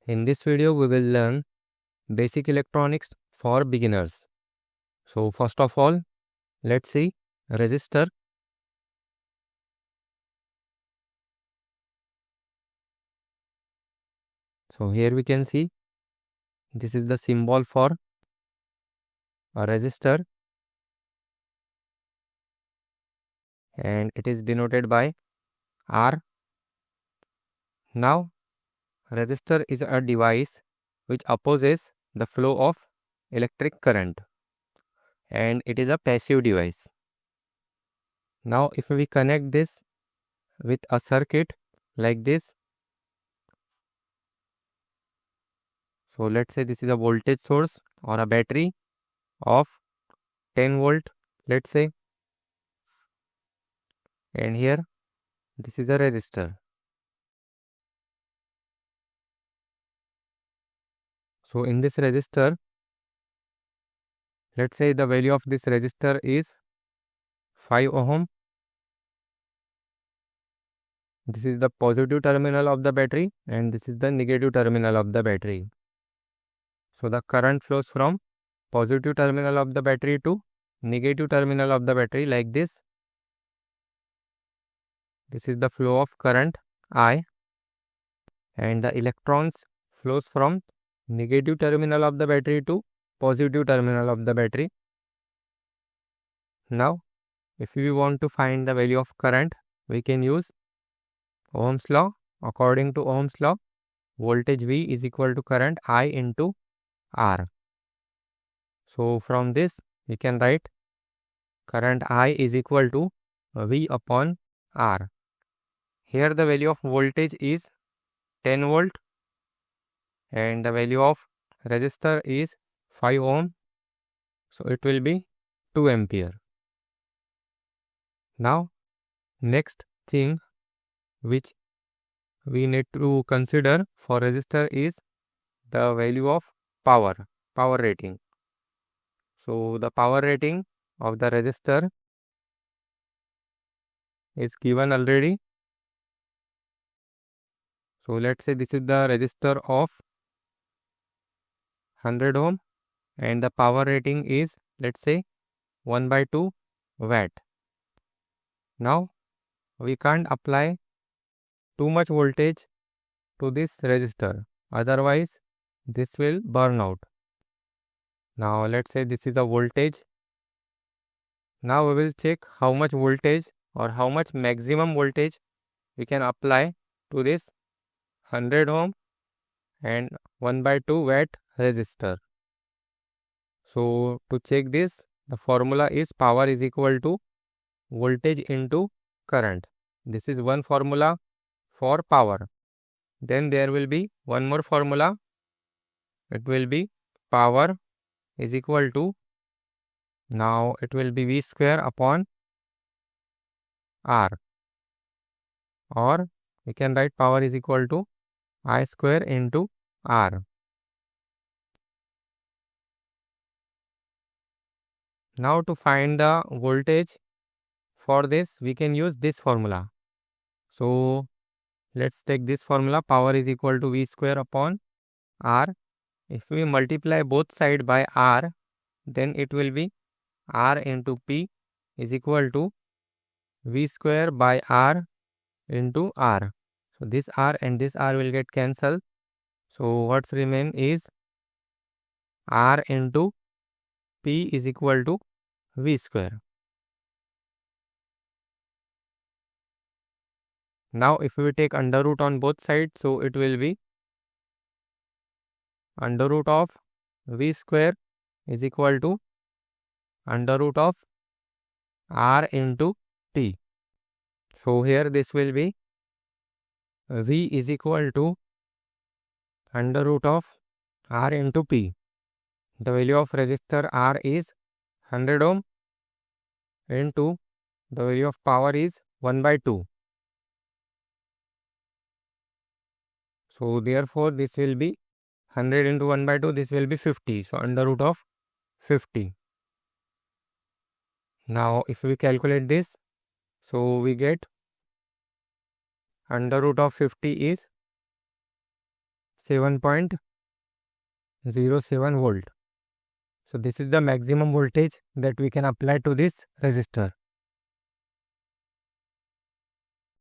In this video, we will learn basic electronics for beginners. So first of all, let's see resistor. So here we can see this is the symbol for a resistor and it is denoted by R. Now, resistor is a device which opposes the flow of electric current and it is a passive device. Now, if we connect this with a circuit like this, so let's say this is a voltage source or a battery of 10 volt, let's say, and here this is a resistor. So in this resistor, let's say the value of this resistor is 5 ohm. This is the positive terminal of the battery and this is the negative terminal of the battery. So the current flows from positive terminal of the battery to negative terminal of the battery like this. This is the flow of current I, and the electrons flows from negative terminal of the battery to positive terminal of the battery. Now, if we want to find the value of current, we can use Ohm's law. According to Ohm's law, voltage V is equal to current I into R. So from this, we can write current I is equal to V upon R. Here the value of voltage is 10 volt and the value of resistor is 5 ohm. So it will be 2 ampere. Now, next thing which we need to consider for resistor is the value of power rating. So the power rating of the resistor is given already. So let's say this is the resistor of 100 ohm and the power rating is, let's say, 1/2 watt. Now we can't apply too much voltage to this resistor, otherwise this will burn out. Now let's say this is a voltage. Now we will check how much voltage or how much maximum voltage we can apply to this 100 ohm and 1/2 watt resistor. So to check this, the formula is power is equal to voltage into current. This is one formula for power. Then there will be one more formula. It will be power is equal to, now it will be V square upon R, or we can write power is equal to I square into R. Now to find the voltage for this, we can use this formula. So let's take this formula, power is equal to V square upon R. If we multiply both sides by R, then it will be R into P is equal to V square by R into R. So this R and this R will get cancelled. So what's remain is R into P is equal to V square. Now if we take under root on both sides, so it will be under root of V square is equal to under root of R into P. So here this will be V is equal to under root of R into P. The value of resistor R is 100 ohm into the value of power is 1/2. So therefore this will be 100 into 1/2, this will be 50. So under root of 50. Now if we calculate this, so we get under root of 50 is 7.07 volt. So this is the maximum voltage that we can apply to this resistor.